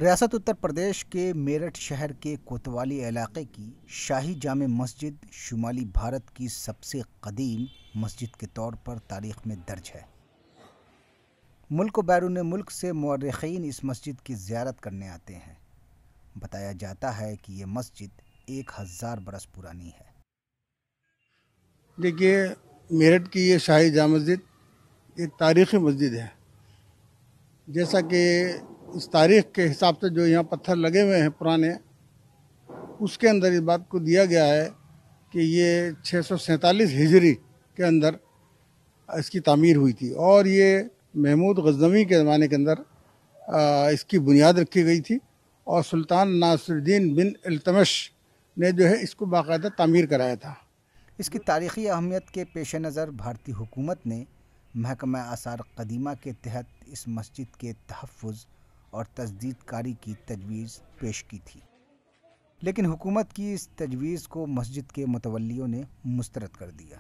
ریاست اتر پردیش کے میرٹھ شہر کے کوتوالی علاقے کی شاہی جامع مسجد شمالی بھارت کی سب سے قدیم مسجد کے طور پر تاریخ میں درج ہے۔ ملک و بیرون ملک سے مورخین اس مسجد کی زیارت کرنے آتے ہیں۔ بتایا جاتا ہے کہ یہ مسجد 1000 برس پرانی ہے۔ دیکھیے، میرٹھ کی یہ شاہی جامع مسجد ایک تاریخی مسجد ہے۔ جیسا کہ اس تاریخ کے حساب سے جو یہاں پتھر لگے ہوئے ہیں پرانے، اس کے اندر اس بات کو دیا گیا ہے کہ یہ 647 ہجری کے اندر اس کی تعمیر ہوئی تھی، اور یہ محمود غزنوی کے زمانے کے اندر اس کی بنیاد رکھی گئی تھی، اور سلطان ناصر الدین بن التمش نے جو ہے اس کو باقاعدہ تعمیر کرایا تھا۔ اس کی تاریخی اہمیت کے پیش نظر بھارتی حکومت نے محکمہ آثار قدیمہ کے تحت اس مسجد کے تحفظ اور تجدید کاری کی تجویز پیش کی تھی، لیکن حکومت کی اس تجویز کو مسجد کے متولیوں نے مسترد کر دیا۔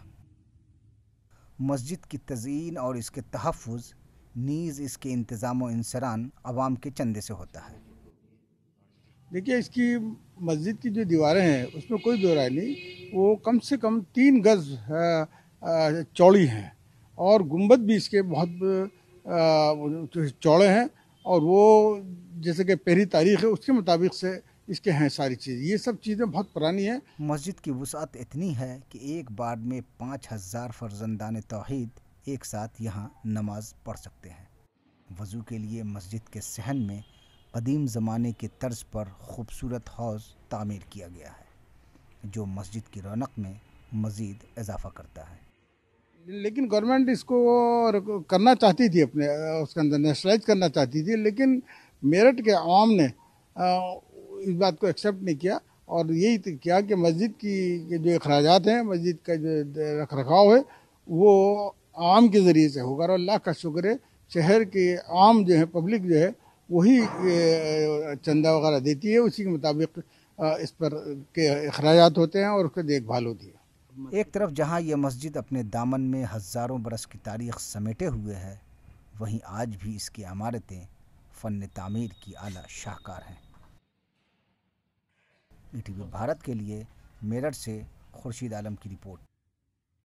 مسجد کی تزئین اور اس کے تحفظ نیز اس کے انتظام و انصران عوام کے چندے سے ہوتا ہے۔ دیکھیے، اس کی مسجد کی جو دیواریں ہیں اس میں کوئی دو رائے نہیں، وہ کم سے کم 3 گز چوڑی ہیں، اور گنبد بھی اس کے بہت چوڑے ہیں، اور وہ جیسے کہ پہلی تاریخ ہے اس کے مطابق سے اس کے ہیں ساری چیز۔ یہ سب چیزیں بہت پرانی ہیں۔ مسجد کی وسعت اتنی ہے کہ ایک بار میں 5000 فرزندان توحید ایک ساتھ یہاں نماز پڑھ سکتے ہیں۔ وضو کے لیے مسجد کے صحن میں قدیم زمانے کے طرز پر خوبصورت حوض تعمیر کیا گیا ہے، جو مسجد کی رونق میں مزید اضافہ کرتا ہے۔ لیکن گورنمنٹ اس کو کرنا چاہتی تھی، اپنے اس کے اندر نیشنلائز کرنا چاہتی تھی، لیکن میرٹھ کے عوام نے اس بات کو ایکسیپٹ نہیں کیا، اور یہی کیا کہ مسجد کی جو اخراجات ہیں، مسجد کا جو رکھ رکھاؤ ہے، وہ عوام کے ذریعے سے ہوگا، اور اللہ کا شکر ہے شہر کے عام جو ہے، پبلک جو ہے، وہی چندہ وغیرہ دیتی ہے، اسی کے مطابق اس پر کے اخراجات ہوتے ہیں اور اس کی دیکھ بھال ہوتی ہے۔ ایک طرف جہاں یہ مسجد اپنے دامن میں ہزاروں برس کی تاریخ سمیٹے ہوئے ہے، وہیں آج بھی اس کی عمارتیں فن تعمیر کی اعلیٰ شاہکار ہیں۔ ETV بھارت کے لیے میرٹھ سے خورشید عالم کی رپورٹ۔